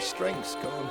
strength's gone.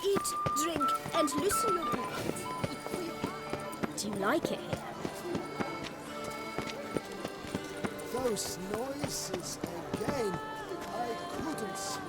Eat, drink, and loosen your belt. Do you like it here? Those noises again. I couldn't sleep.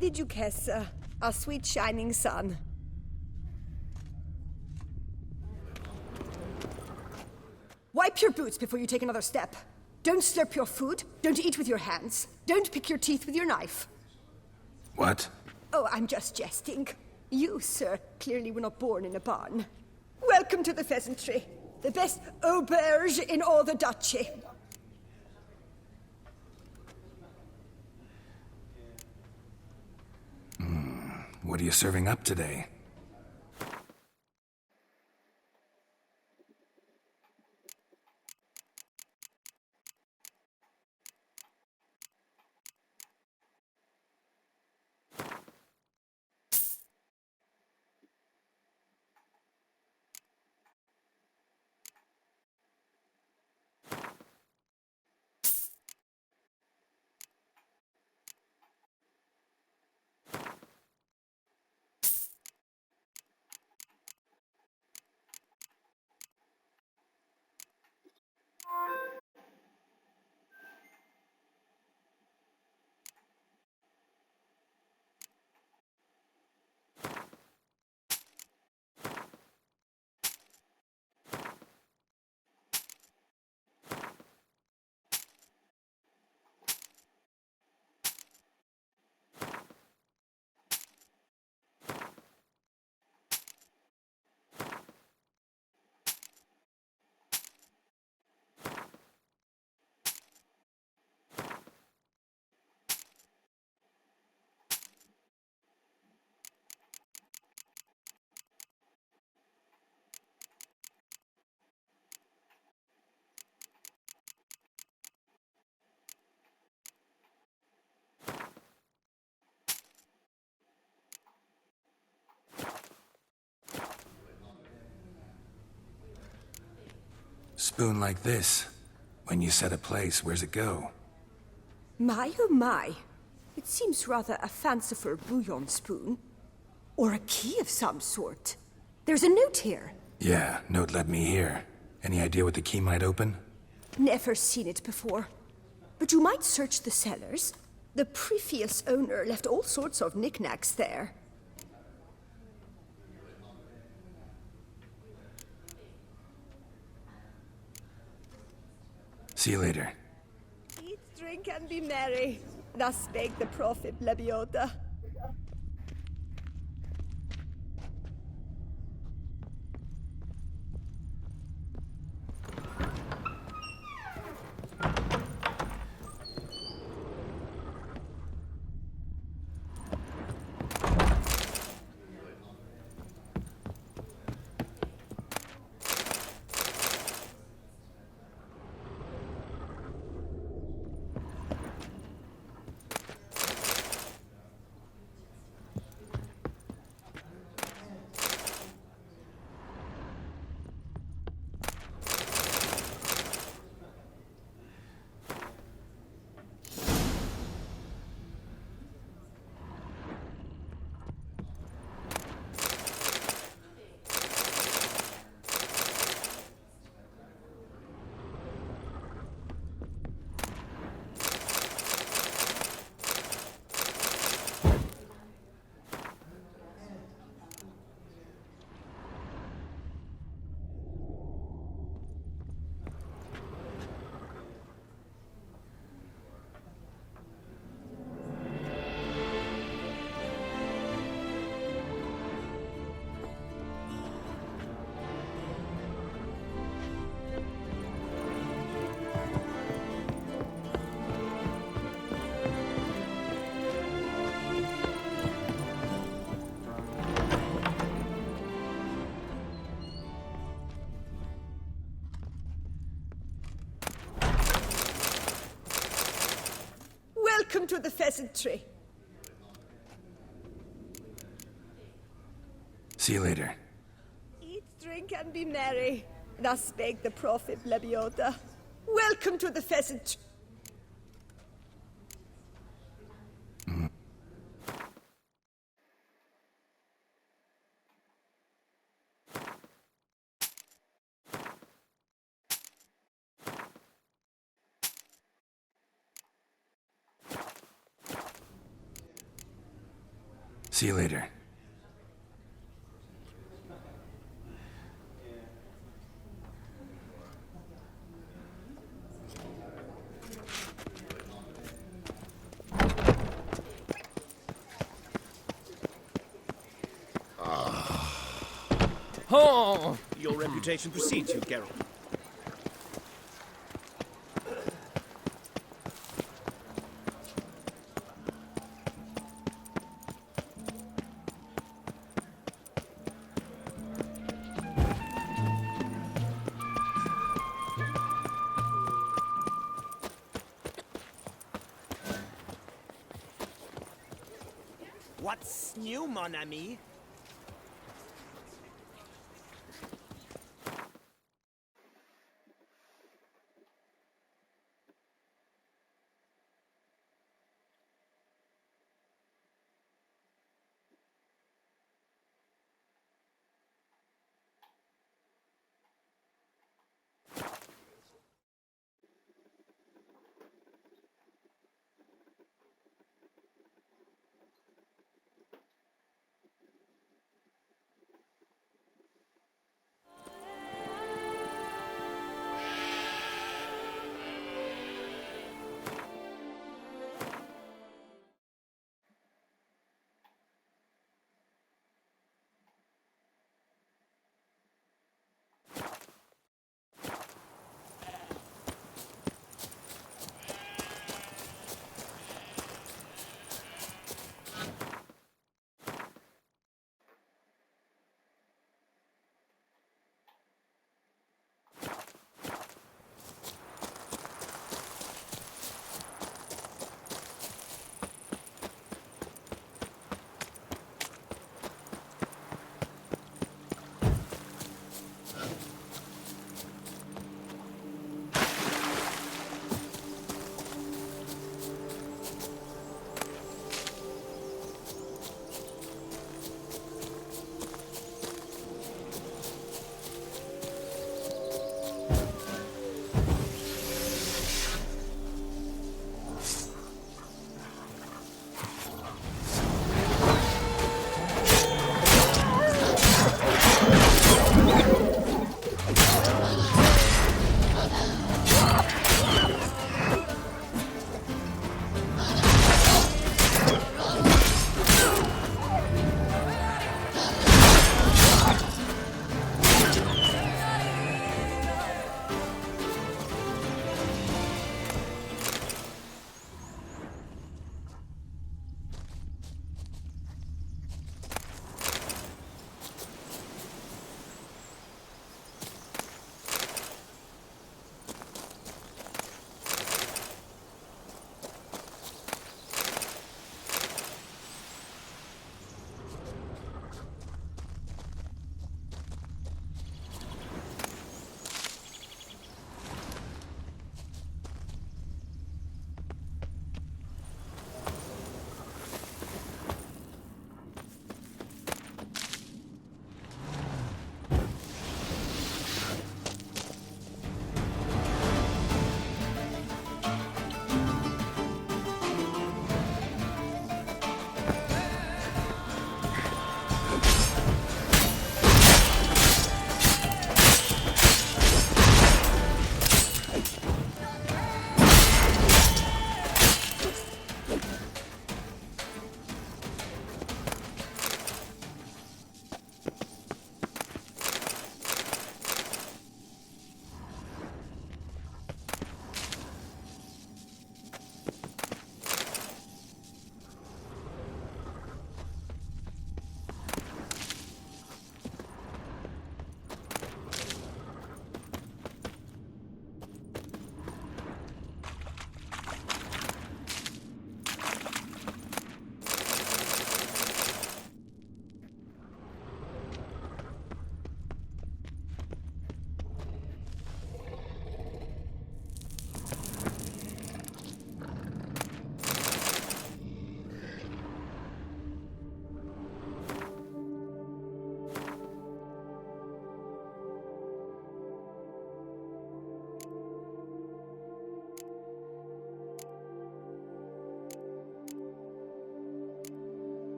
Did you guess, our sweet shining sun? Wipe your boots before you take another step. Don't slurp your food. Don't eat with your hands. Don't pick your teeth with your knife. What? Oh, I'm just jesting. You, sir, clearly were not born in a barn. Welcome to the pheasantry. The best auberge in all the duchy. What are you serving up today? Spoon like this. When you set a place, where's it go? My, oh my. It seems rather a fanciful bouillon spoon. Or a key of some sort. There's a note here. Yeah, note led me here. Any idea what the key might open? Never seen it before. But you might search the cellars. The previous owner left all sorts of knickknacks there. See you later. Eat, drink, and be merry. Thus spake the prophet Lebioda. pheasantry. See you later. Eat, drink, and be merry. Thus spake the prophet Lebioda. Welcome to the pheasantry. See you later. Oh! Your reputation precedes you, Geralt. What's new, mon ami?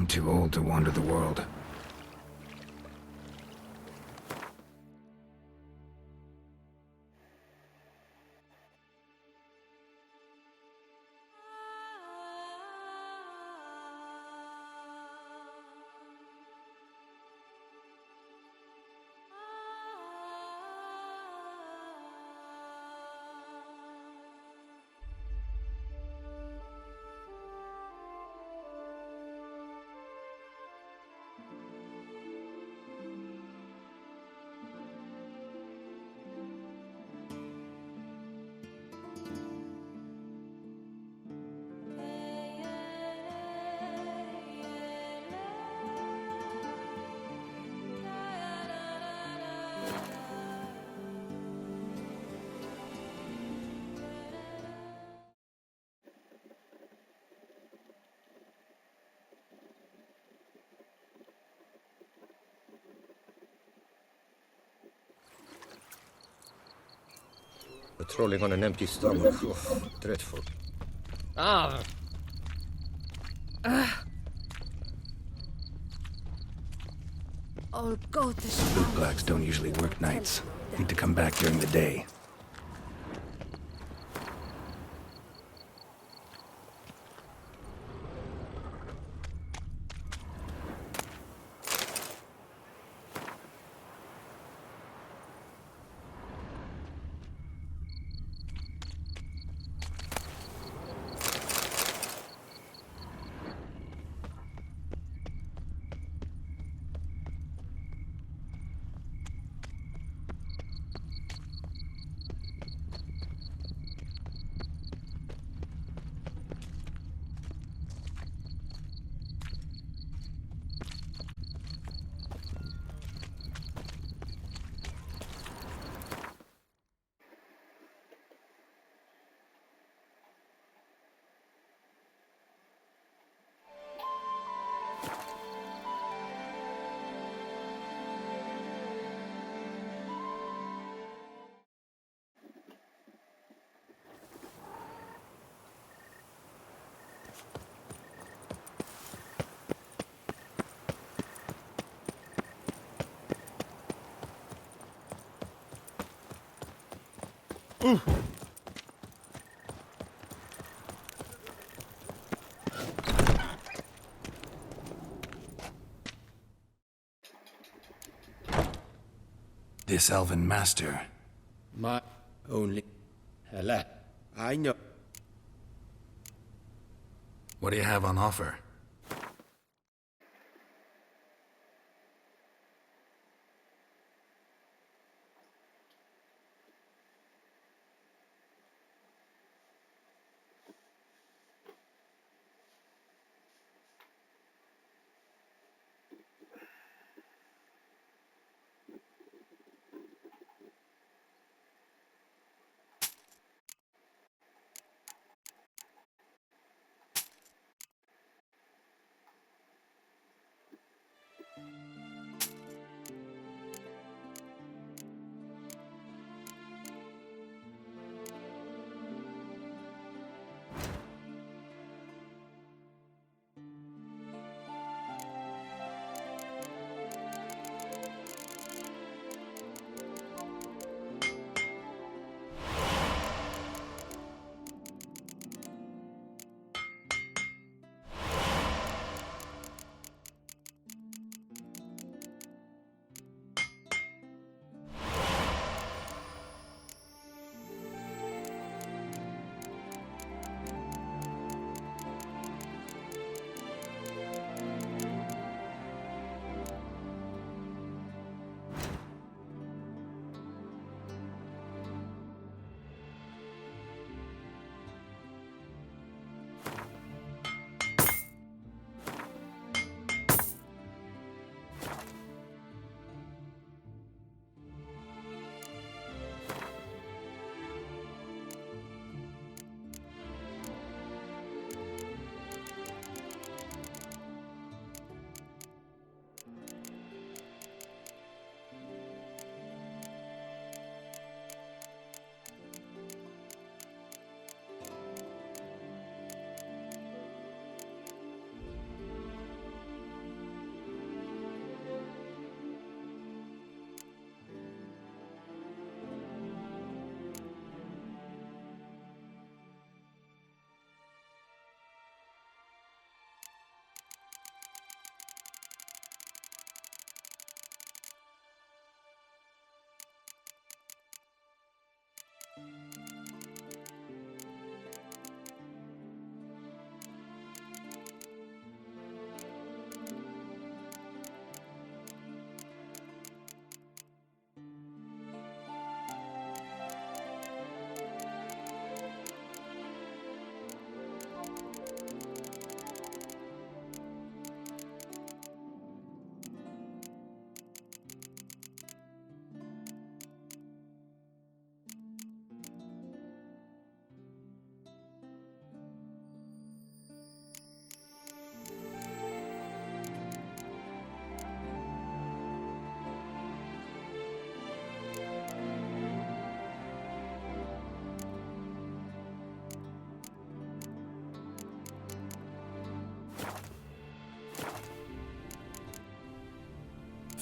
I'm too old to wander the world. Patrolling on an empty stomach. Oh, dreadful. Ah! I'll go to Bootblacks don't usually work nights. Need to come back during the day. This elven master. My only... Hello. I know. What do you have on offer?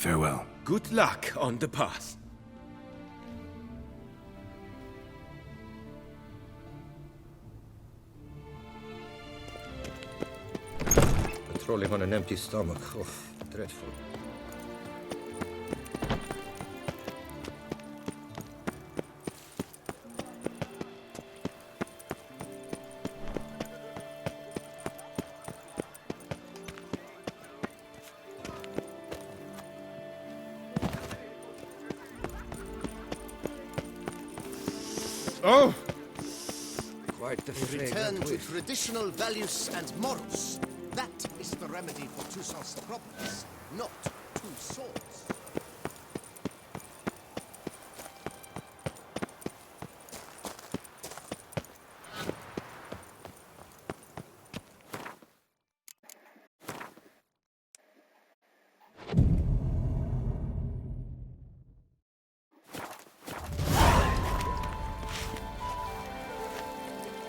Farewell. Good luck on the path. Patrolling on an empty stomach. Oh, dreadful. Oh! Quite the Return fragrant to whiff. traditional values and morals. That is the remedy for Toussaint's problems, not two swords.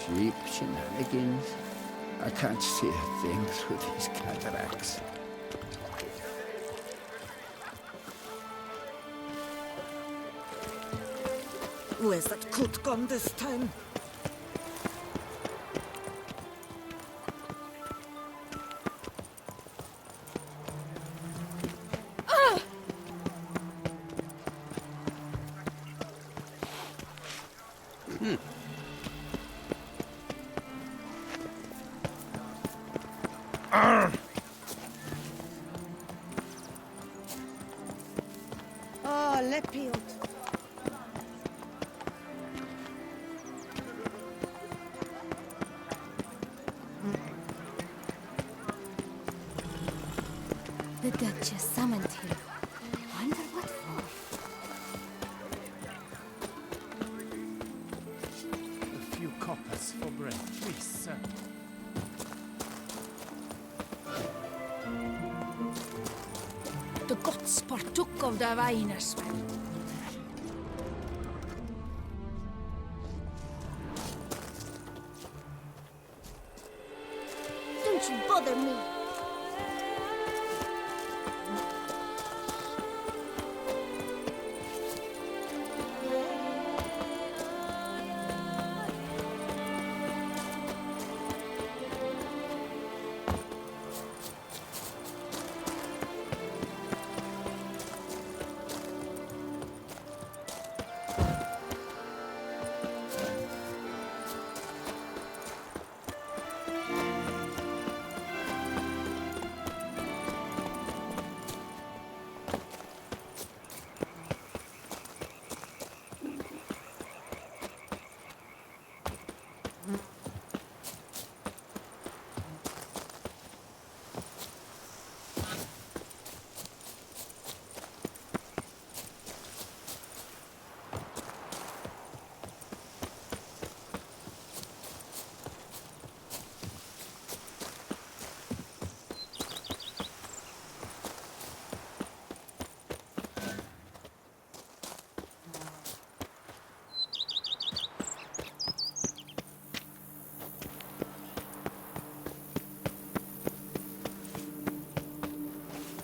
Cheap shenanigans. I can't see a thing through these cataracts. Where's that coot gone this time? Oh, Lepiot. The Duchess summoned him. Wonder what for. A few coppers for bread, please, sir. The gods partook of the Weinersfeld. Don't you bother me.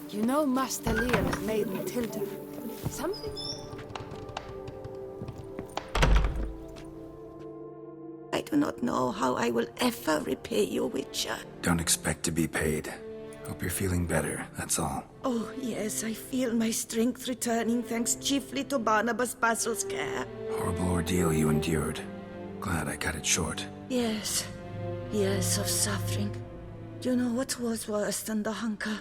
You know Master Liam's maiden Tilda. Something? I do not know how I will ever repay you, Witcher. Don't expect to be paid. Hope you're feeling better, that's all. Oh, yes, I feel my strength returning thanks chiefly to Barnabas Basil's care. Horrible ordeal you endured. Glad I cut it short. Yes, years of suffering. Do you know what was worse than the hunger?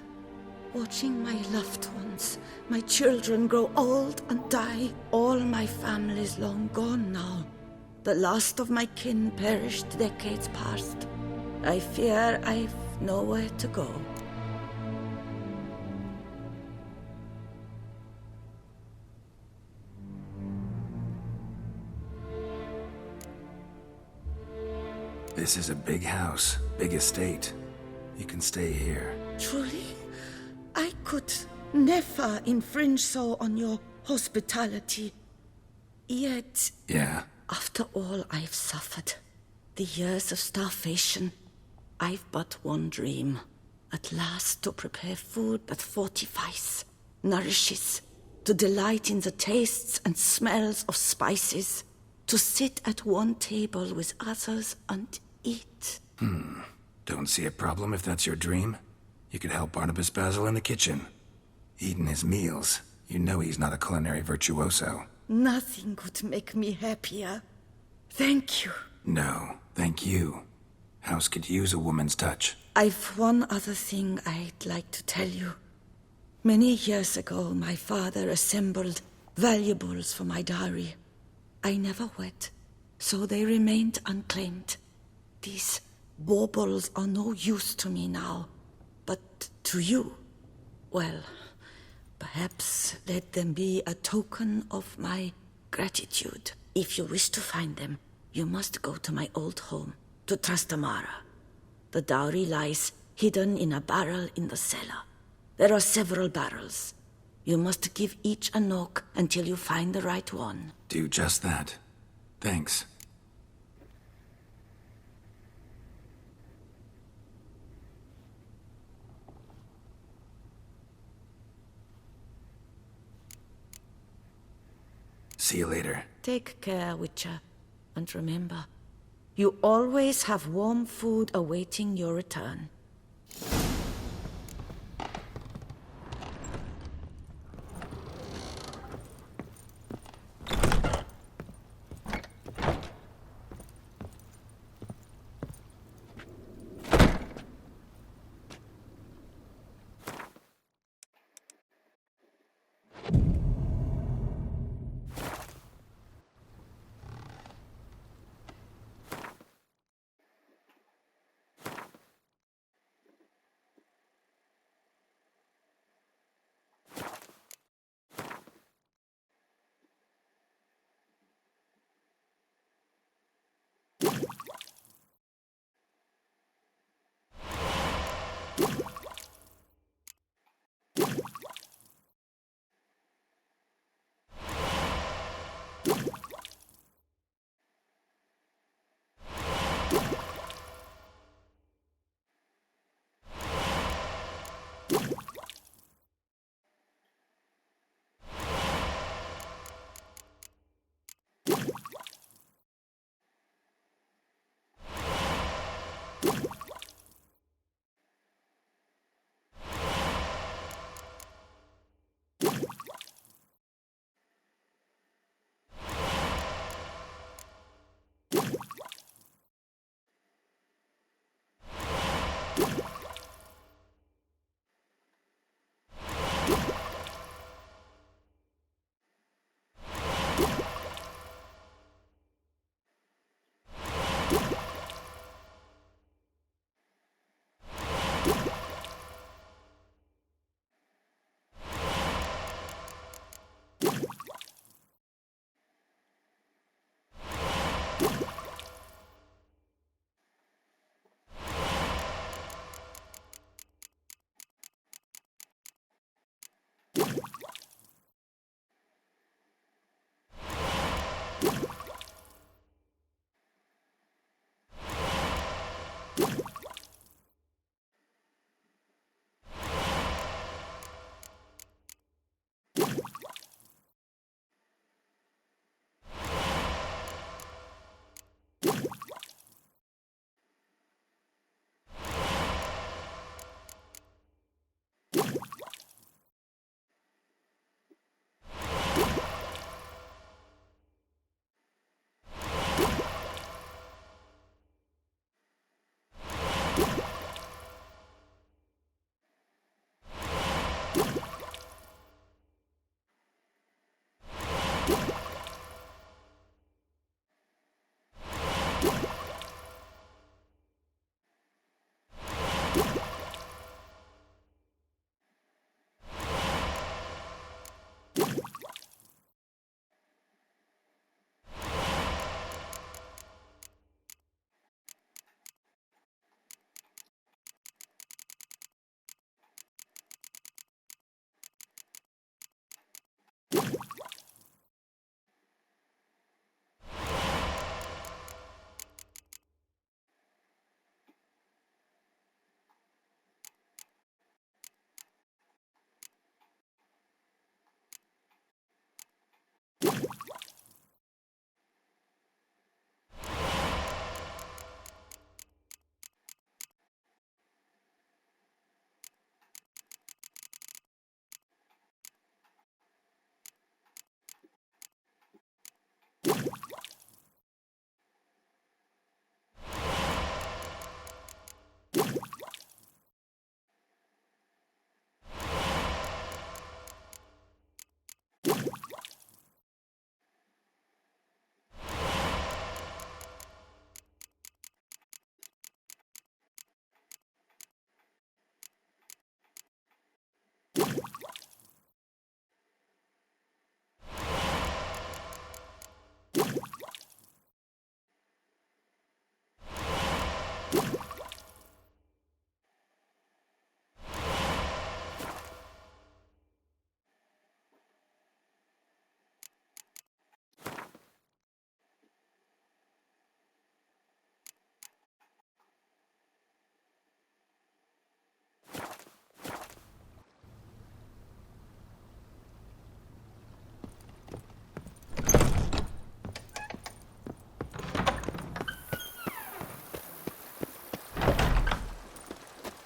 Watching my loved ones, my children grow old and die. All my family's long gone now. The last of my kin perished decades past. I fear I've nowhere to go. This is a big house, big estate. You can stay here. Truly? I could never infringe so on your hospitality. Yet, Yeah, after all I've suffered, the years of starvation, I've but one dream. At last to prepare food that fortifies. nourishes, to delight in the tastes and smells of spices, to sit at one table with others and eat. Don't see a problem if that's your dream. You could help Barnabas Basil in the kitchen. Eating his meals. You know he's not a culinary virtuoso. Nothing could make me happier. Thank you. No, thank you. House could use a woman's touch. I've one other thing I'd like to tell you. Many years ago, my father assembled valuables for my dowry. I never wed, so they remained unclaimed. These baubles are no use to me now, but to you, well, perhaps let them be a token of my gratitude. If you wish to find them, you must go to my old home, to Trastamara. The dowry lies hidden in a barrel in the cellar. There are several barrels. You must give each a knock until you find the right one. Do just that. Thanks. See you later. Take care, Witcher. And remember, you always have warm food awaiting your return.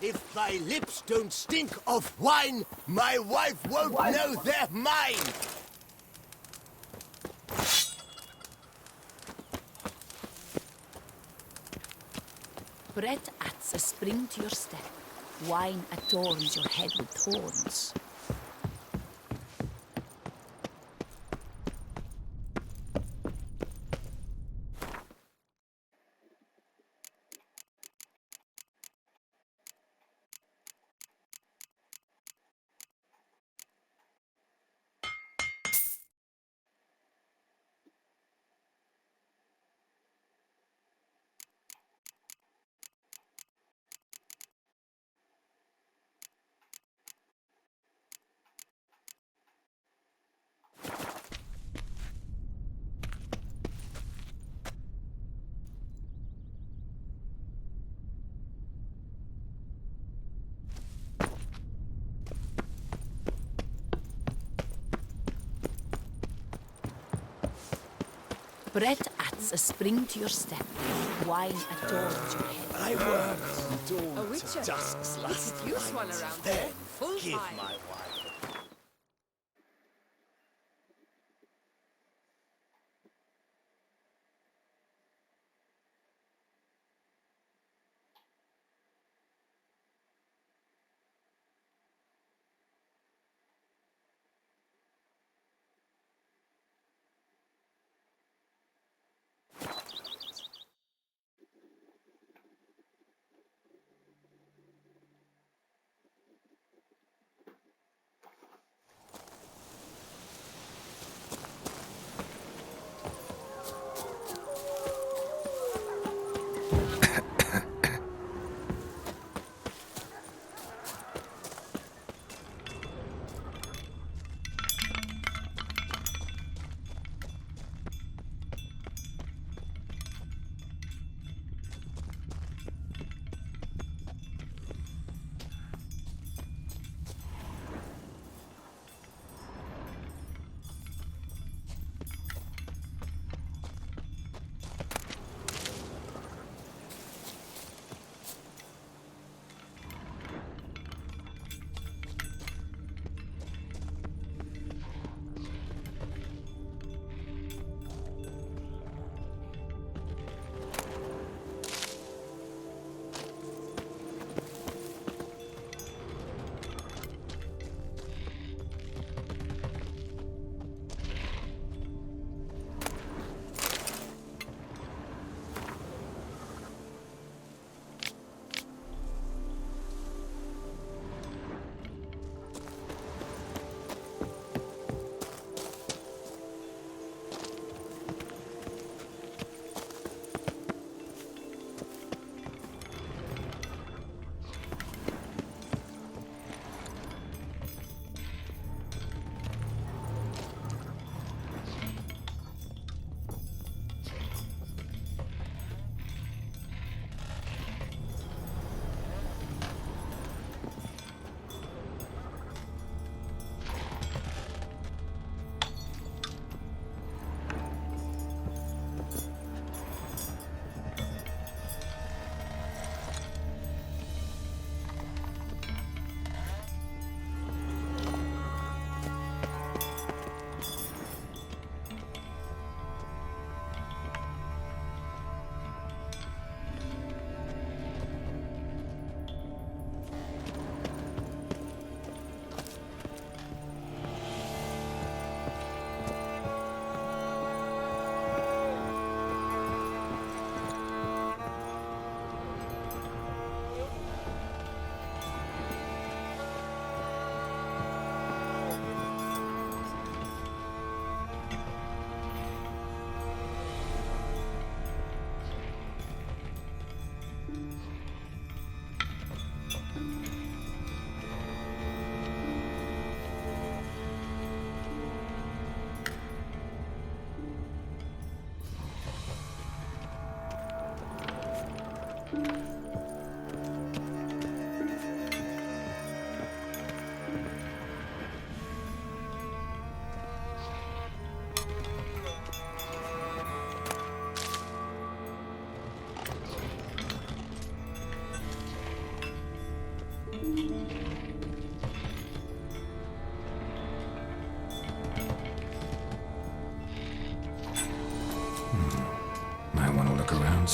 If thy lips don't stink of wine, my wife won't know they're mine! Bread adds a spring to your step. Wine adorns your head with thorns. Bread adds a spring to your step. Wine adorns your head. I work from dawn A witcher. to dusk's last Could use one night. around Then here. Full give time. my wife.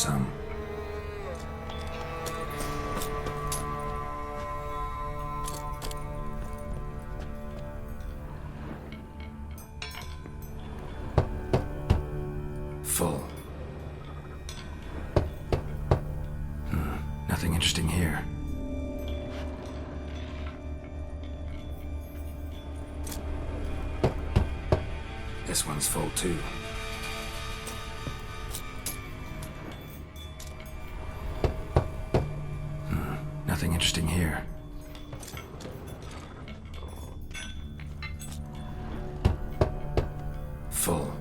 some. Full. Nothing interesting here. This one's full too. Nothing interesting here. Full.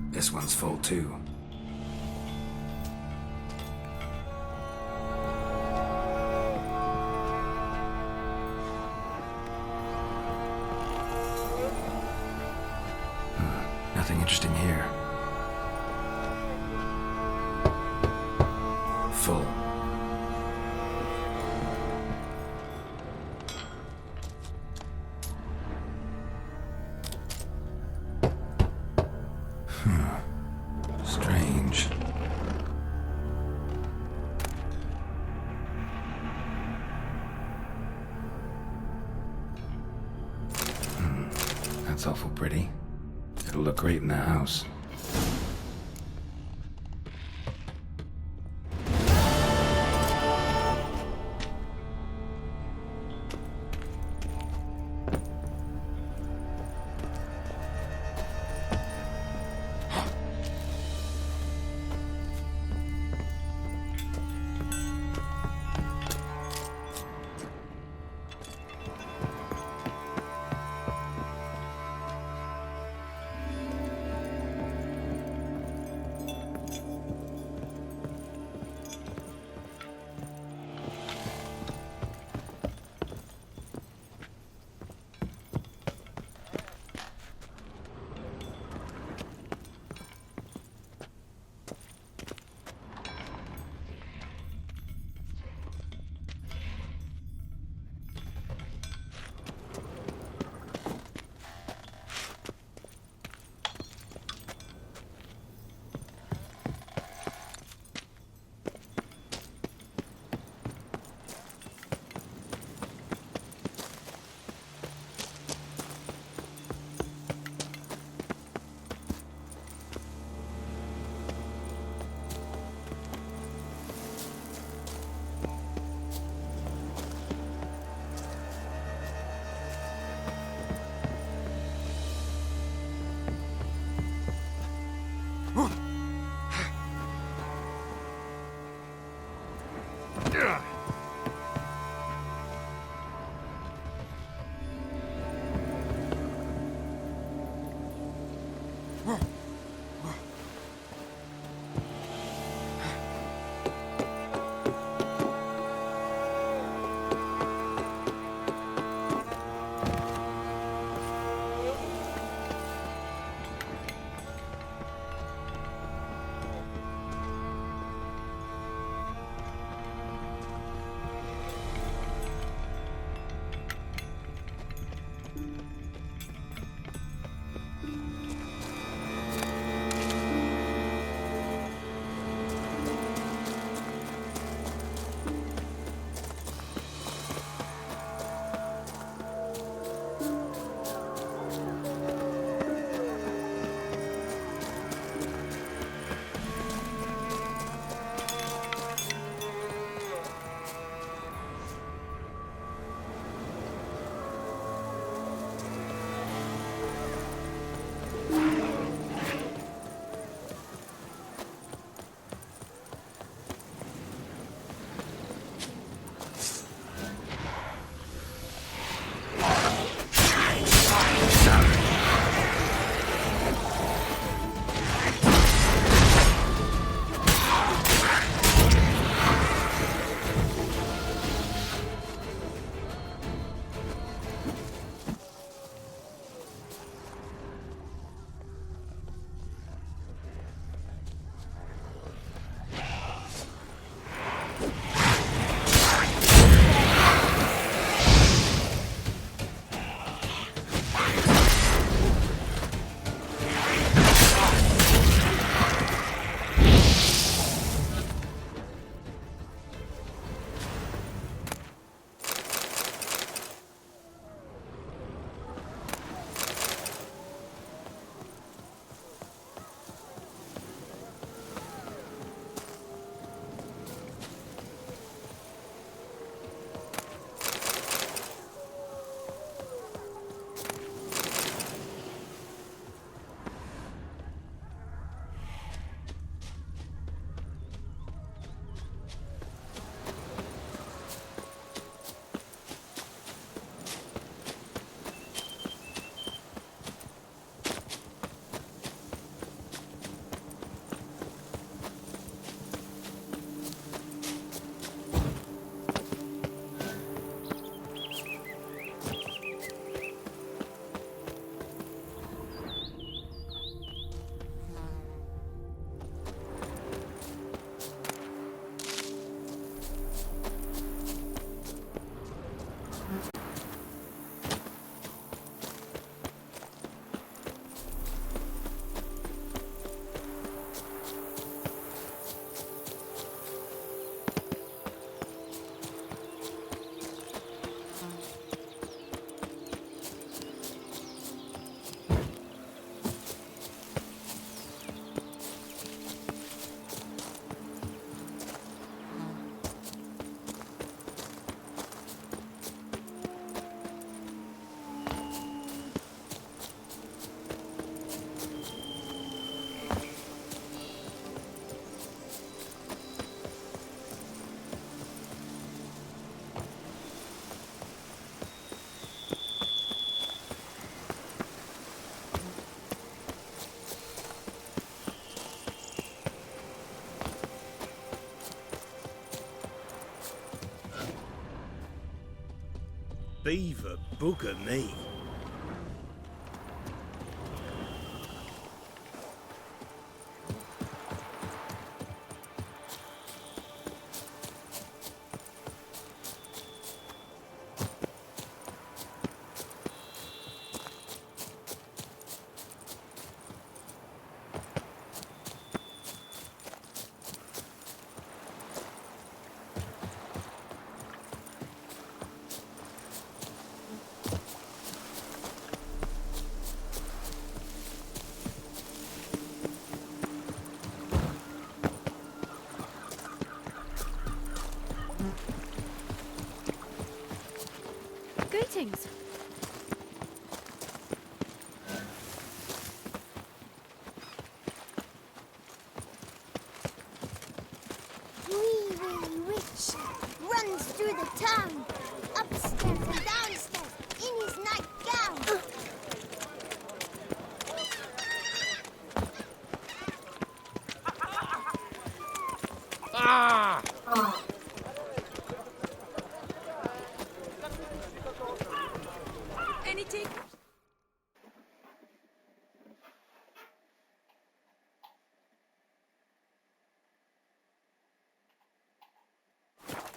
This one's full too. Nothing interesting here. Full. Strange. That's awful pretty. It'll look great in the house. Beaver bugger me. Greetings. Wee witch runs through the town, upstairs and downstairs in his nightgown. Ah! Anything?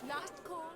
Last call.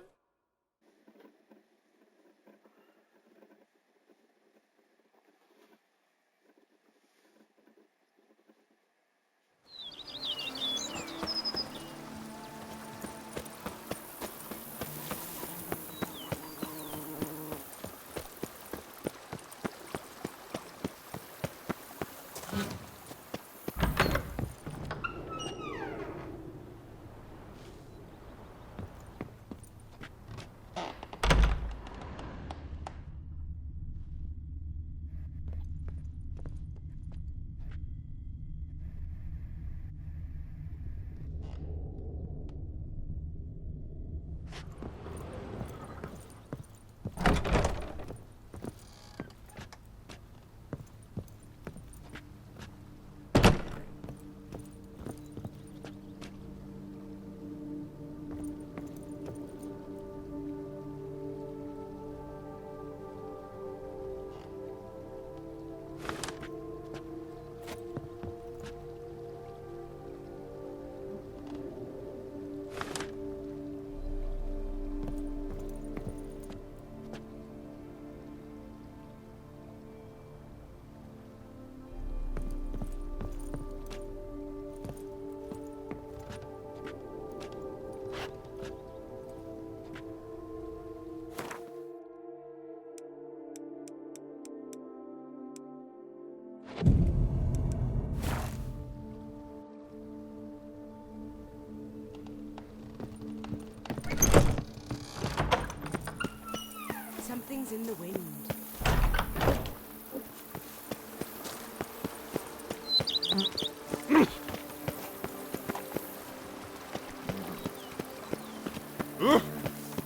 Something's in the wind.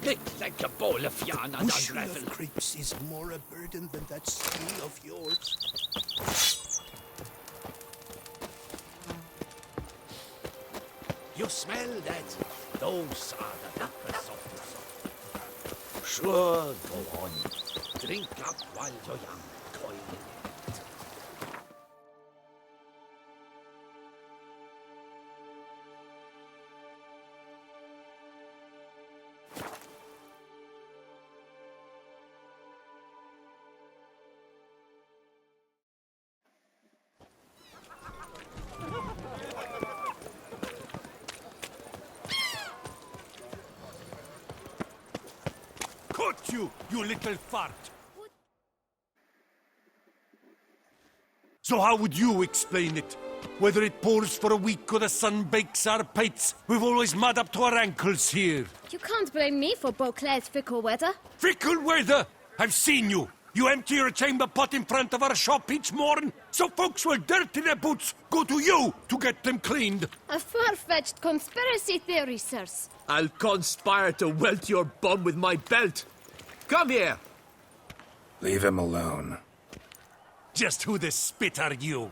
Lick like a bowl of yarn and Bushel unravel. of grapes is more a burden than that skin of yours. You smell that? Those are the liquors of the soul. Sure, go on. Drink up while you're young, toil in it. Caught you, you little fart! So how would you explain it? Whether it pours for a week or the sun bakes our pates, we've always mud up to our ankles here. You can't blame me for Beauclair's fickle weather. Fickle weather! I've seen you! You empty your chamber pot in front of our shop each morn, so folks will dirty their boots go to you to get them cleaned. A far-fetched conspiracy theory, sirs. I'll conspire to welt your bum with my belt. Come here! Leave him alone. Just who the spit are you?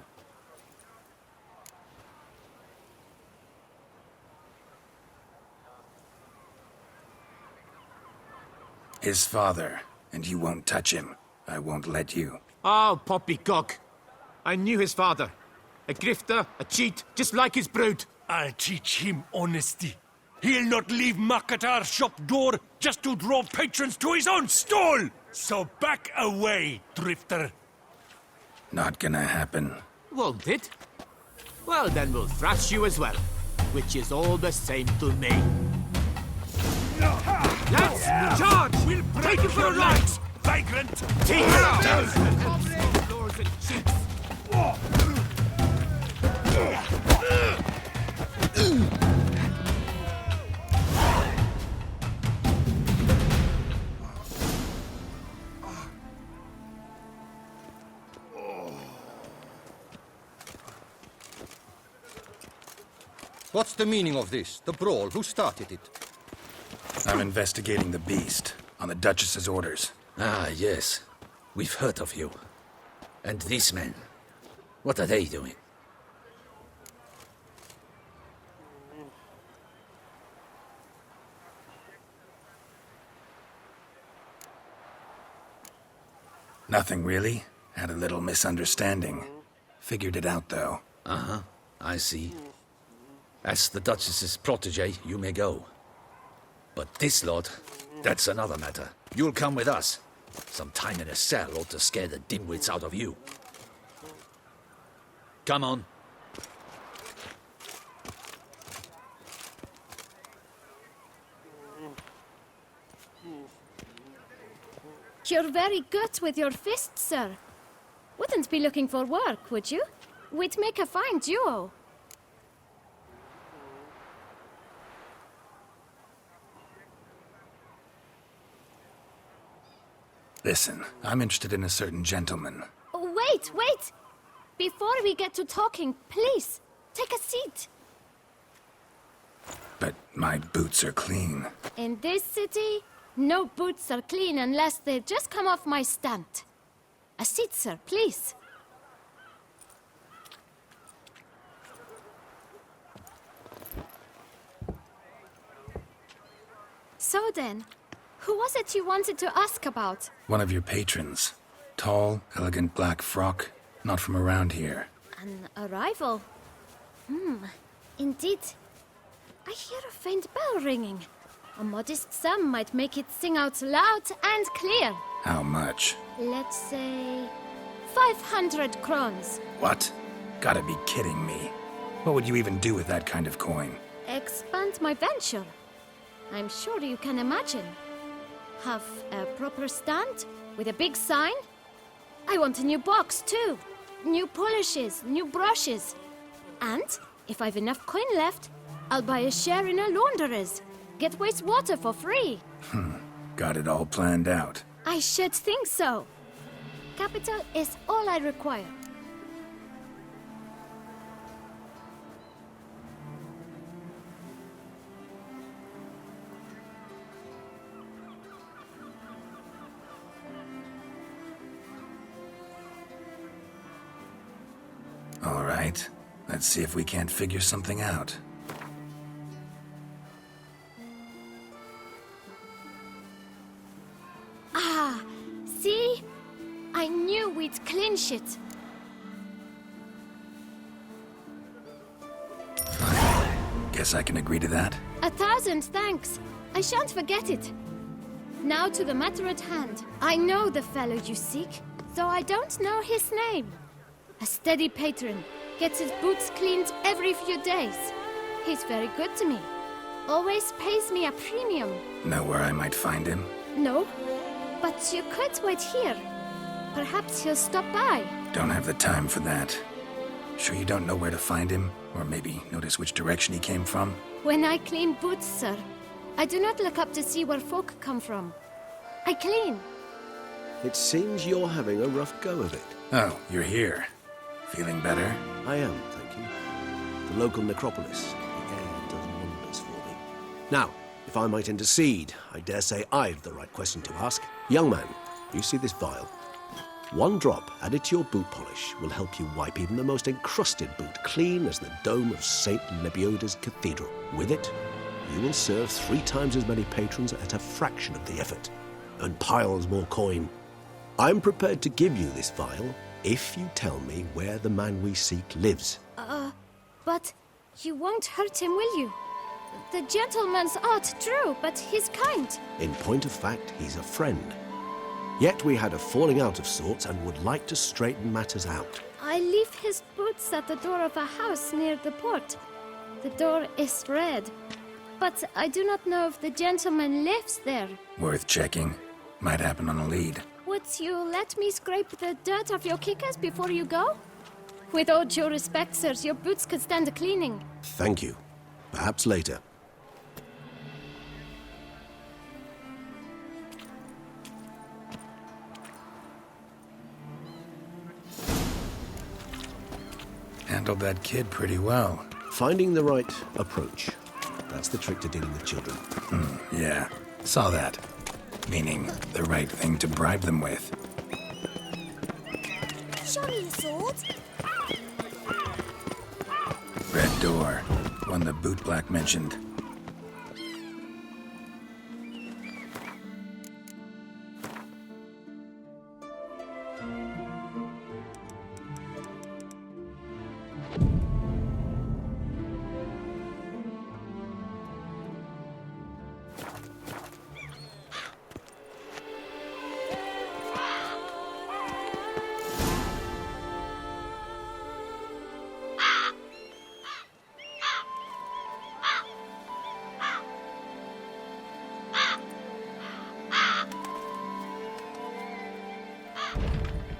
His father. and you won't touch him. I won't let you. Oh, poppycock. I knew his father. A grifter, a cheat, just like his brood. I'll teach him honesty. He'll not leave muck at our shop door just to draw patrons to his own stall! So back away, drifter. Not gonna happen. Won't it? Well, then we'll thrash you as well. Which is all the same to me. Lads, charge! We'll break Take it for your a ride! legs, vagrant! Take it out! Floors and cheeks. What's the meaning of this? The brawl? Who started it? I'm investigating the beast, on the Duchess's orders. Ah, yes. We've heard of you. And these men, what are they doing? Nothing really. Had a little misunderstanding. Figured it out, though. Uh-huh, I see. As the Duchess's protege, you may go. But this lot, that's another matter. You'll come with us. Some time in a cell ought to scare the dimwits out of you. Come on. You're very good with your fists, sir. Wouldn't be looking for work, would you? We'd make a fine duo. Listen, I'm interested in a certain gentleman. Oh, wait! Before we get to talking, please, take a seat. But my boots are clean. In this city, no boots are clean unless they just come off my stand. A seat, sir, please. So then, who was it you wanted to ask about? One of your patrons. Tall, elegant black frock. Not from around here. An arrival? Indeed. I hear a faint bell ringing. A modest sum might make it sing out loud and clear. How much? Let's say 500 crowns. What? Gotta be kidding me. What would you even do with that kind of coin? Expand my venture. I'm sure you can imagine. Have a proper stand with a big sign. I want a new box too. New polishes, new brushes. And if I've enough coin left, I'll buy a share in a launderer's. Get wastewater for free. Got it all planned out. I should think so. Capital is all I require. All right. Let's see if we can't figure something out. Ah, see? I knew we'd clinch it. Guess I can agree to that. 1,000 thanks. I shan't forget it. Now to the matter at hand. I know the fellow you seek, though I don't know his name. A steady patron, gets his boots cleaned every few days. He's very good to me. Always pays me a premium. Know where I might find him? No, but you could wait here. Perhaps he'll stop by. Don't have the time for that. Sure you don't know where to find him? Or maybe notice which direction he came from? When I clean boots, sir, I do not look up to see where folk come from. I clean. It seems you're having a rough go of it. Oh, you're here. Feeling better? I am, thank you. The local necropolis. The air does wonders for me. Now, if I might intercede, I dare say I've the right question to ask. Young man, you see this vial? One drop added to your boot polish will help you wipe even the most encrusted boot clean as the dome of St. Lebioda's cathedral. With it, you will serve 3 times as many patrons at a fraction of the effort. and piles more coin. I'm prepared to give you this vial if you tell me where the man we seek lives. But you won't hurt him, will you? The gentleman's odd, true, but he's kind. In point of fact, he's a friend. Yet we had a falling out of sorts and would like to straighten matters out. I leave his boots at the door of a house near the port. The door is red, but I do not know if the gentleman lives there. Worth checking. Might happen on a lead. Would you let me scrape the dirt off your kickers before you go? With all due respect, sirs, your boots could stand a cleaning. Thank you. Perhaps later. Handled that kid pretty well. Finding the right approach. That's the trick to dealing with children. Yeah, saw that. Meaning, the right thing to bribe them with. Show me the sword. Red door. One the bootblack mentioned.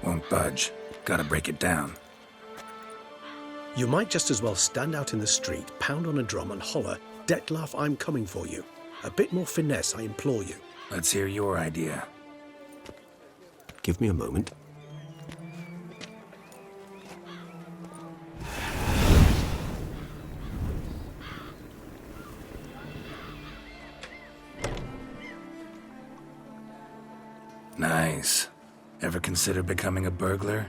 Won't budge. Gotta break it down. You might just as well stand out in the street, pound on a drum and holler, "Detlef, I'm coming for you." A bit more finesse, I implore you. Let's hear your idea. Give me a moment. Nice. Ever consider becoming a burglar?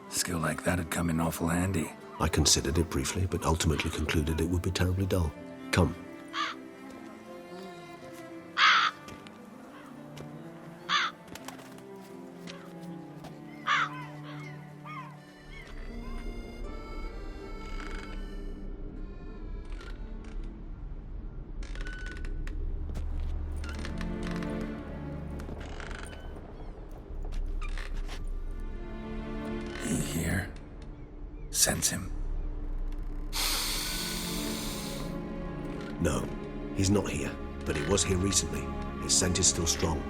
Skill like that'd come in awful handy. I considered it briefly, but ultimately concluded it would be terribly dull. Come. He here? Sense him. No, he's not here, but he was here recently. His scent is still strong.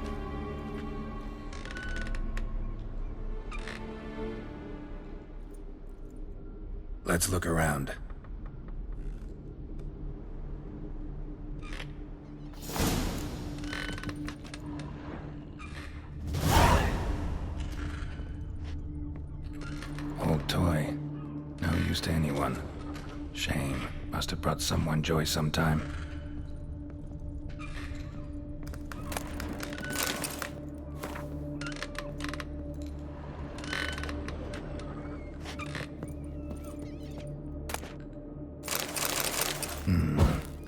Let's look around. Old toy. No use to anyone. Shame. Must have brought someone joy sometime.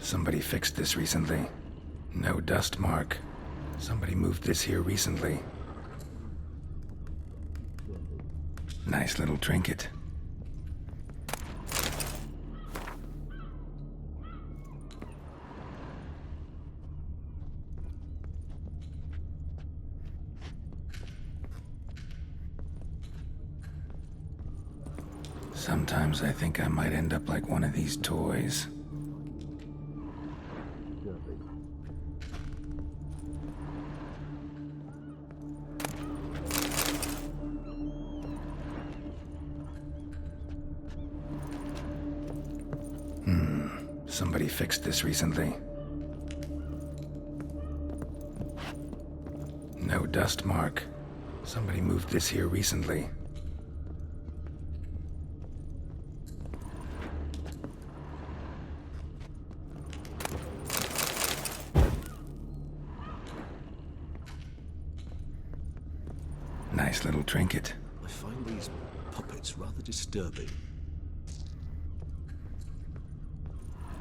Somebody fixed this recently. No dust mark. Somebody moved this here recently. Nice little trinket. Sometimes I think I might end up like one of these toys. Somebody fixed this recently. No dust mark. Somebody moved this here recently. Nice little trinket. I find these puppets rather disturbing.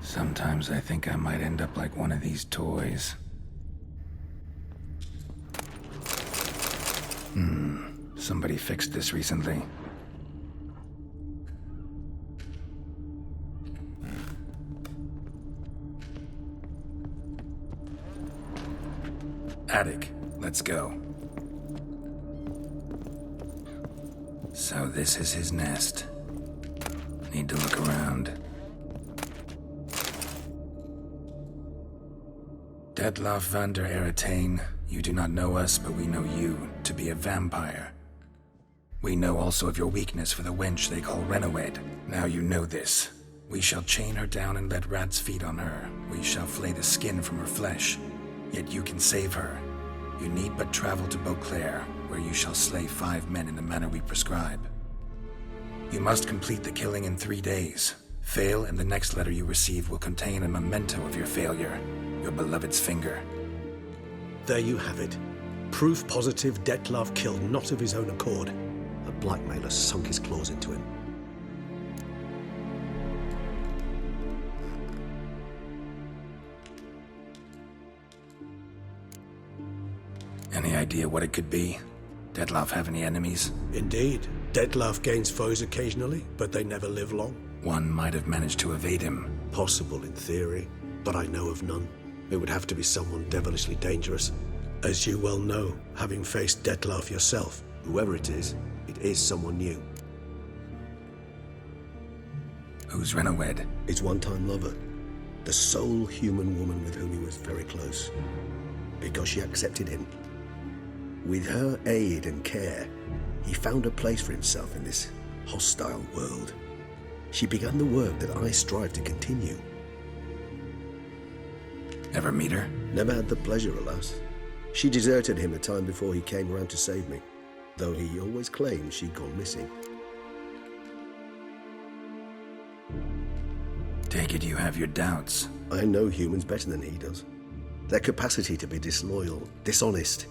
Sometimes I think I might end up like one of these toys. Somebody fixed this recently. Attic, let's go. So this is his nest. Need to look around. Detloff van der Eretain, you do not know us, but we know you to be a vampire. We know also of your weakness for the wench they call Renowed. Now you know this. We shall chain her down and let rats feed on her. We shall flay the skin from her flesh. Yet you can save her. You need but travel to Beauclair, where you shall slay 5 men in the manner we prescribe. You must complete the killing in 3 days. Fail, and the next letter you receive will contain a memento of your failure. Your beloved's finger. There you have it. Proof positive Detlaff killed not of his own accord. A blackmailer sunk his claws into him. Any idea what it could be? Detloff have any enemies? Indeed. Detlaff gains foes occasionally, but they never live long. One might have managed to evade him. Possible in theory, but I know of none. It would have to be someone devilishly dangerous. As you well know, having faced Detlaff yourself, whoever it is someone new. Who's Renowed? His one-time lover. The sole human woman with whom he was very close. Because she accepted him. With her aid and care, he found a place for himself in this hostile world. She began the work that I strive to continue. Ever meet her? Never had the pleasure, alas. She deserted him a time before he came around to save me, though he always claimed she'd gone missing. Take it you have your doubts. I know humans better than he does. Their capacity to be disloyal, dishonest.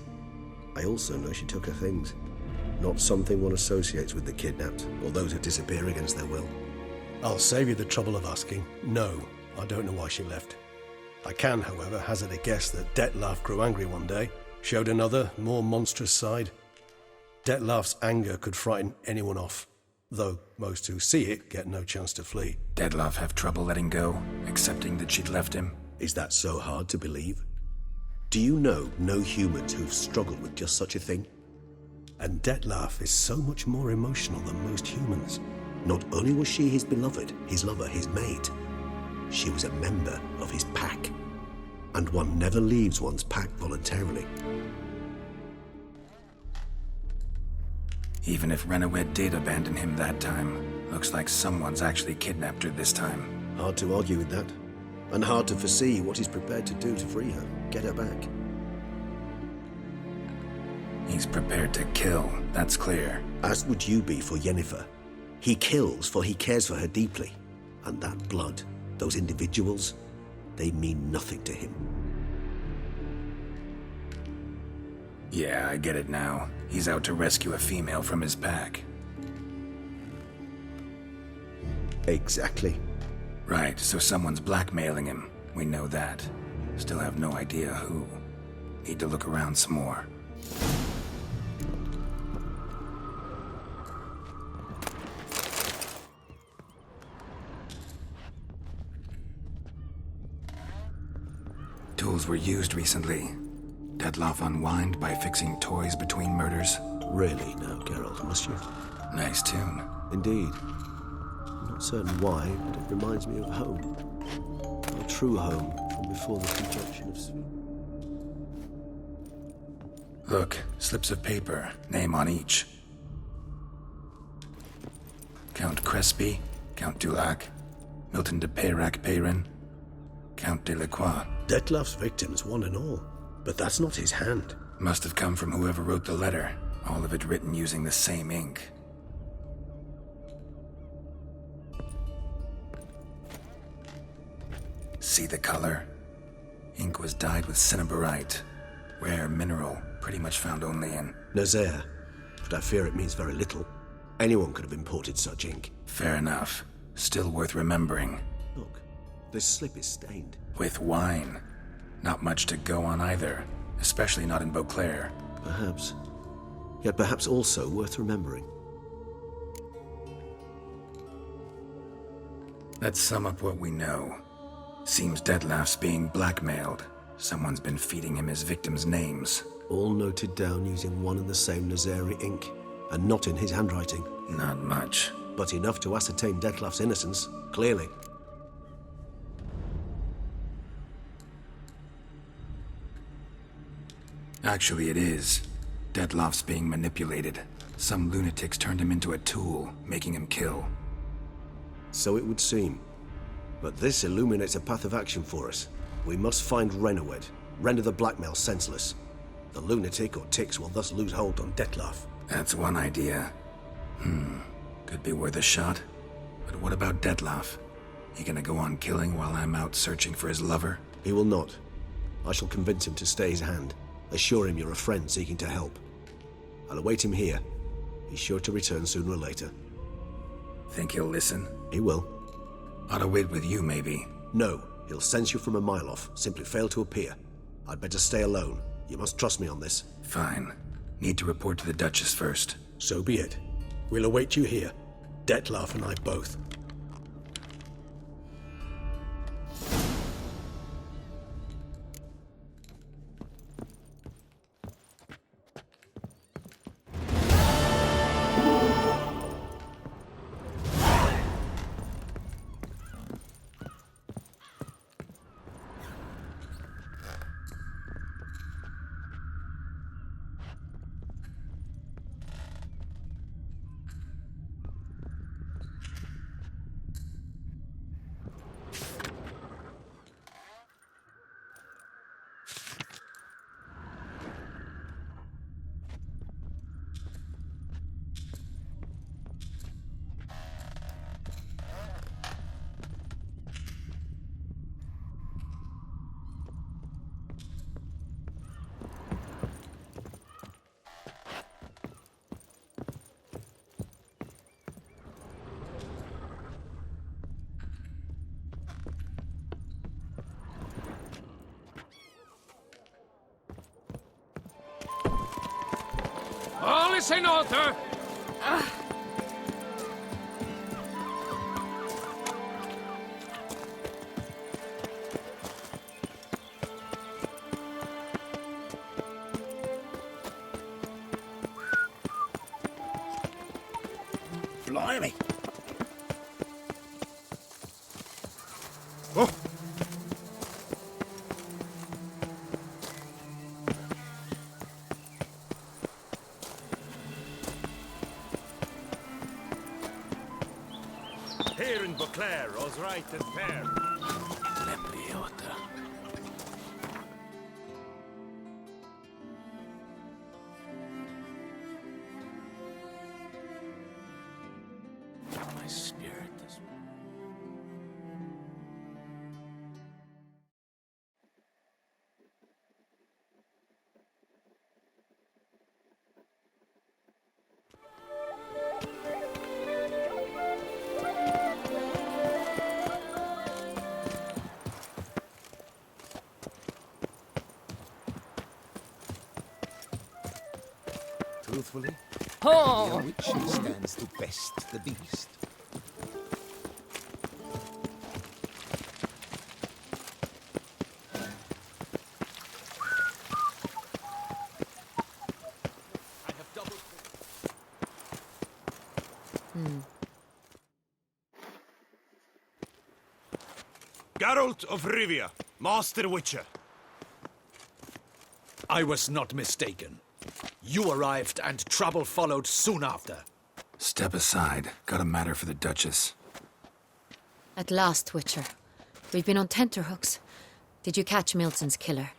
I also know she took her things. Not something one associates with the kidnapped, or those who disappear against their will. I'll save you the trouble of asking. No, I don't know why she left. I can, however, hazard a guess that Detlaff grew angry one day, showed another, more monstrous side. Detlaff's anger could frighten anyone off, though most who see it get no chance to flee. Detlaff have trouble letting go, accepting that she'd left him? Is that so hard to believe? Do you know no humans who've struggled with just such a thing? And Detlaff is so much more emotional than most humans. Not only was she his beloved, his lover, his mate, she was a member of his pack. And one never leaves one's pack voluntarily. Even if Renowed did abandon him that time, looks like someone's actually kidnapped her this time. Hard to argue with that. And hard to foresee what he's prepared to do to free her, get her back. He's prepared to kill, that's clear. As would you be for Yennefer. He kills for he cares for her deeply. And that blood, those individuals, they mean nothing to him. Yeah, I get it now. He's out to rescue a female from his pack. Exactly. Right, so someone's blackmailing him. We know that. Still have no idea who. Need to look around some more. Tools were used recently. Detlaff unwind by fixing toys between murders. Really now, Geralt, must you? Nice tune. Indeed. I'm not certain why, but it reminds me of home. A true home from before the conjunction of sweet. Look, slips of paper, name on each. Count Crespi, Count Dulac, Milton de Peyrac-Peyrin, Count de Lacroix. Detlaff's victims, one and all. But that's not his hand. Must have come from whoever wrote the letter. All of it written using the same ink. See the color? Ink was dyed with cinnabarite. Rare mineral, pretty much found only in Nazaire. But I fear it means very little. Anyone could have imported such ink. Fair enough. Still worth remembering. Look, this slip is stained. With wine. Not much to go on either, especially not in Beauclair. Perhaps. yet perhaps also worth remembering. Let's sum up what we know. Seems Detlef's being blackmailed. Someone's been feeding him his victims' names. All noted down using one and the same Nazari ink, and not in his handwriting. Not much. But enough to ascertain Detlef's innocence, clearly. Actually, it is. Detlef's being manipulated. Some lunatics turned him into a tool, making him kill. So it would seem. But this illuminates a path of action for us. We must find Renowed, render the blackmail senseless. The lunatic or ticks will thus lose hold on Detlef. That's one idea. Could be worth a shot. But what about Detlef? He gonna go on killing while I'm out searching for his lover? He will not. I shall convince him to stay his hand. Assure him you're a friend seeking to help. I'll await him here. He's sure to return sooner or later. Think he'll listen? He will. Ought to wait with you, maybe. No, he'll sense you from a mile off. Simply fail to appear. I'd better stay alone. You must trust me on this. Fine. Need to report to the Duchess first. So be it. We'll await you here. Detlef and I both. All is in order! Blimey! Oh! Here in Beauclair, os right and fair. Lembriota. My spirit is... Truthfully, Oh! the witch stands to best the beast. I have double... Geralt of Rivia, Master Witcher. I was not mistaken. You arrived and trouble followed soon after. Step aside. Got a matter for the Duchess. At last, Witcher. We've been on tenterhooks. Did you catch Milton's killer?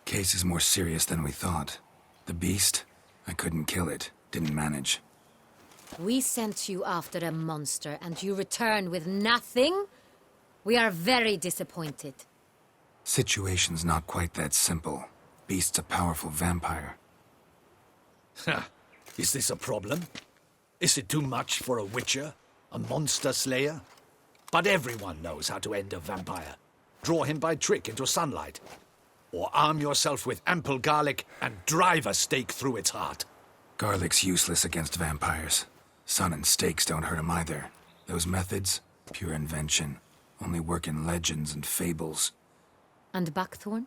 Case is more serious than we thought. The beast? I couldn't kill it. Didn't manage. We sent you after a monster, and you return with nothing? We are very disappointed. Situation's not quite that simple. Beast's a powerful vampire. Ha! Is this a problem? Is it too much for a witcher? A monster slayer? But everyone knows how to end a vampire. Draw him by trick into sunlight. Or arm yourself with ample garlic and drive a stake through its heart. Garlic's useless against vampires. Sun and stakes don't hurt him either. Those methods, pure invention. Only work in legends and fables. And buckthorn?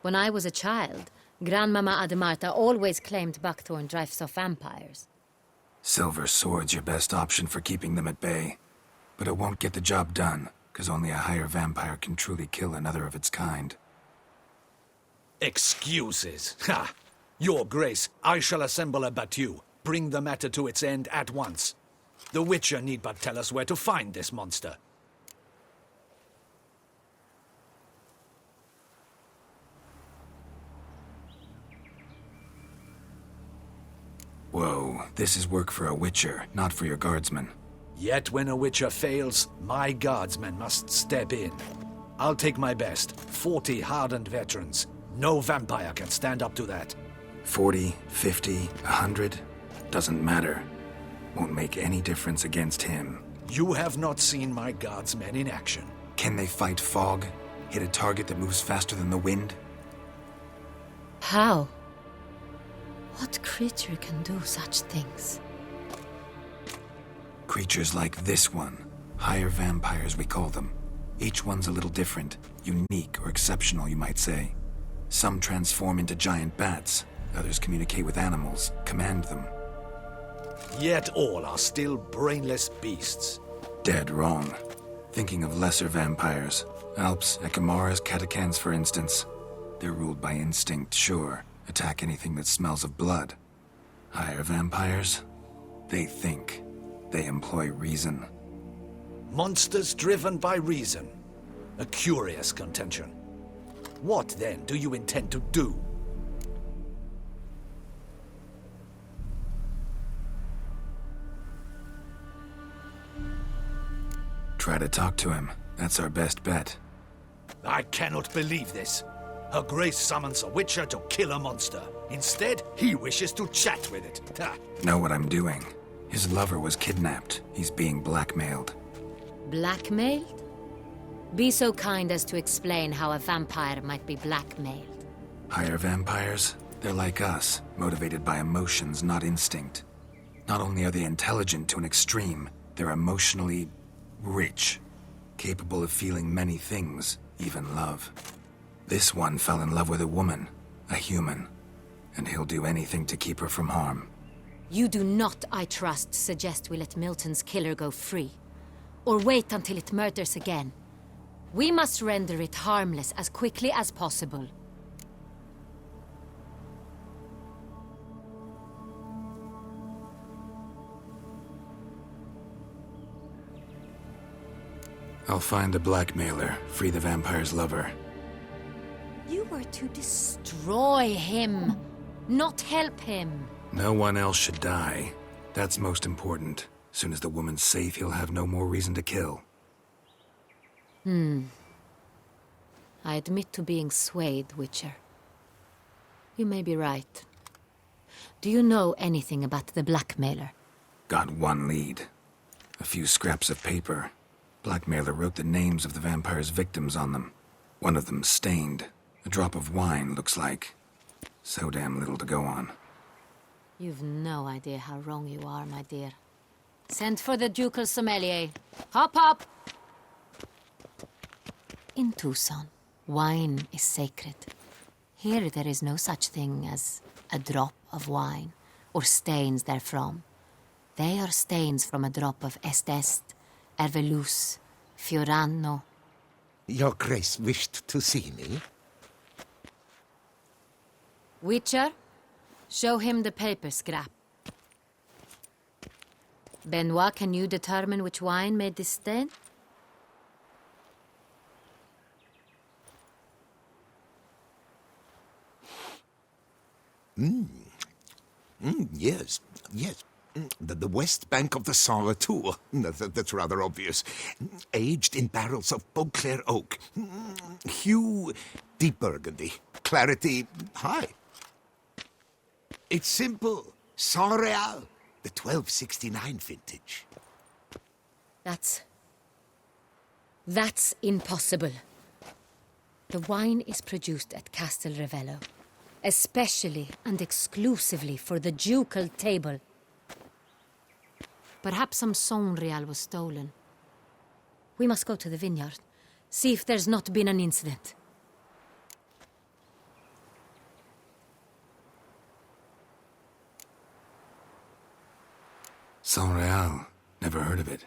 When I was a child, Grandmama Ademarta always claimed buckthorn drives off vampires. Silver sword's your best option for keeping them at bay. But it won't get the job done, because only a higher vampire can truly kill another of its kind. Excuses. Ha! Your Grace, I shall assemble a battue. Bring the matter to its end at once. The Witcher need but tell us where to find this monster. Whoa, this is work for a Witcher, not for your guardsmen. Yet when a Witcher fails, my guardsmen must step in. I'll take my best, 40 hardened veterans. No vampire can stand up to that. 40, 50, 100? Doesn't matter. Won't make any difference against him. You have not seen my guardsmen in action. Can they fight fog? Hit a target that moves faster than the wind? How? What creature can do such things? Creatures like this one. Higher vampires, we call them. Each one's a little different. Unique or exceptional, you might say. Some transform into giant bats. Others communicate with animals, command them. Yet all are still brainless beasts. Dead wrong. Thinking of lesser vampires. Alps, Ekamaras, Catacans, for instance. They're ruled by instinct, sure. Attack anything that smells of blood. Higher vampires? They think. They employ reason. Monsters driven by reason. A curious contention. What, then, do you intend to do? Try to talk to him. That's our best bet. I cannot believe this. Her Grace summons a Witcher to kill a monster. Instead, he wishes to chat with it. Ha. Know what I'm doing. His lover was kidnapped. He's being blackmailed. Blackmailed? Be so kind as to explain how a vampire might be blackmailed. Higher vampires? They're like us, motivated by emotions, not instinct. Not only are they intelligent to an extreme, they're emotionally rich, capable of feeling many things, even love. This one fell in love with a woman, a human, and he'll do anything to keep her from harm. You do not, I trust, suggest we let Milton's killer go free, or wait until it murders again. We must render it harmless as quickly as possible. I'll find the blackmailer, free the vampire's lover. You were to destroy him, not help him. No one else should die. That's most important. Soon as the woman's safe, he'll have no more reason to kill. I admit to being swayed, Witcher. You may be right. Do you know anything about the blackmailer? Got one lead. A few scraps of paper. Blackmailer wrote the names of the vampire's victims on them. One of them stained. A drop of wine, looks like. So damn little to go on. You've no idea how wrong you are, my dear. Send for the ducal sommelier. Hop, hop! In Tucson, wine is sacred. Here there is no such thing as a drop of wine, or stains therefrom. They are stains from a drop of Est, Ervelus, Fiorano. Your Grace wished to see me? Witcher, show him the paper scrap. Benoit, can you determine which wine made this stain? Yes. The west bank of the Sarre too. That's rather obvious. Aged in barrels of Beauclair oak. Hue, deep burgundy. Clarity, high. It's simple. Saint-Réal, the 1269 vintage. That's impossible. The wine is produced at Castel Ravello, especially and exclusively for the ducal table. Perhaps some Saint-Réal was stolen. We must go to the vineyard, see if there's not been an incident. Saint-Réal. Never heard of it.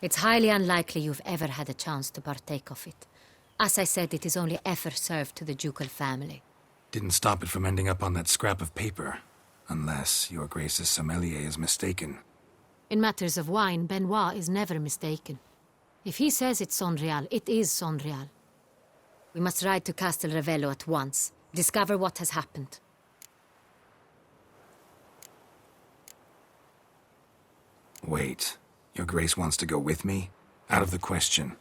It's highly unlikely you've ever had a chance to partake of it. As I said, it is only ever served to the ducal family. Didn't stop it from ending up on that scrap of paper. Unless your Grace's sommelier is mistaken. In matters of wine, Benoit is never mistaken. If he says it's Saint-Réal, it is Saint-Réal. We must ride to Castel Ravello at once, discover what has happened. Wait. Your Grace wants to go with me? Out of the question.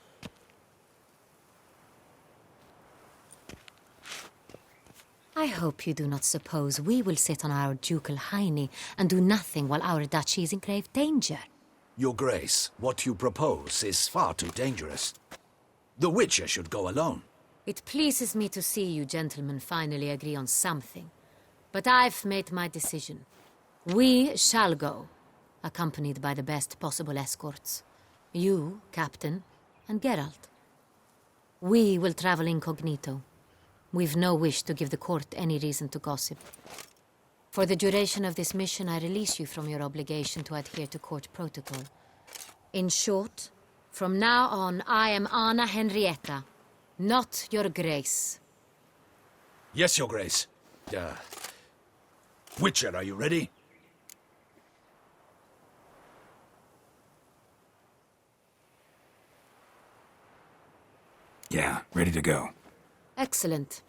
I hope you do not suppose we will sit on our ducal hiney and do nothing while our duchy is in grave danger. Your Grace, what you propose is far too dangerous. The Witcher should go alone. It pleases me to see you gentlemen finally agree on something. But I've made my decision. We shall go, accompanied by the best possible escorts. You, Captain, and Geralt. We will travel incognito. We've no wish to give the court any reason to gossip. For the duration of this mission, I release you from your obligation to adhere to court protocol. In short, from now on, I am Anna Henrietta, not your Grace. Yes, Your Grace. Witcher, are you ready? Yeah, ready to go. Excellent.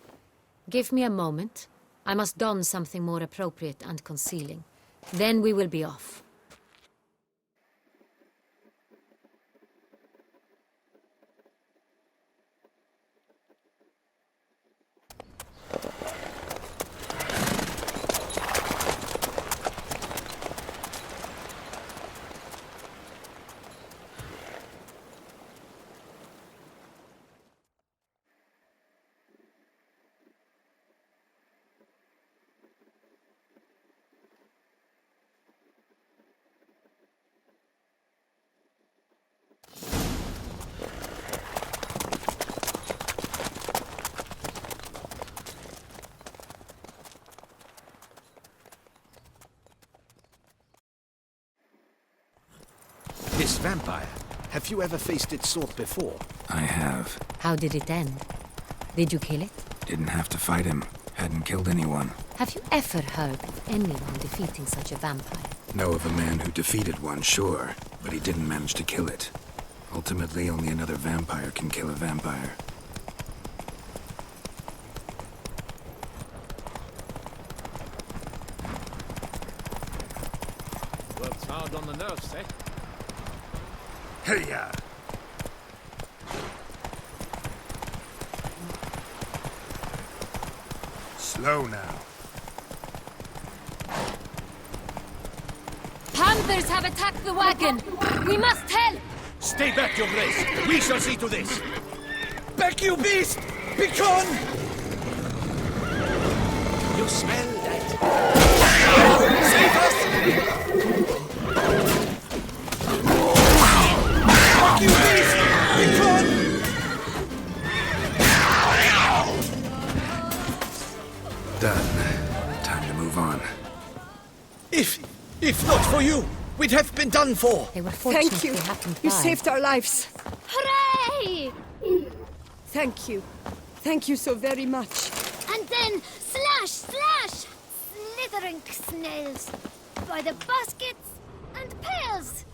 Give me a moment. I must don something more appropriate and concealing. Then we will be off. This vampire, have you ever faced its sort before? I have. How did it end? Did you kill it? Didn't have to fight him. Hadn't killed anyone. Have you ever heard of anyone defeating such a vampire? Know of a man who defeated one, sure, but he didn't manage to kill it. Ultimately, only another vampire can kill a vampire. Works hard on the nerves, eh? Hey-ya! Slow now. Panthers have attacked the wagon! We must help! Stay back, Your Grace! We shall see to this! Back, you beast! Begone! You smell that? Save us! Back, you beast! Begone! Done. Time to move on. If not for you, we'd have been done for. They were fortunate Thank you. they happened You by. saved our lives. Hooray! Thank you. Thank you so very much. And then slash, slash! Slithering snails by the baskets and pails.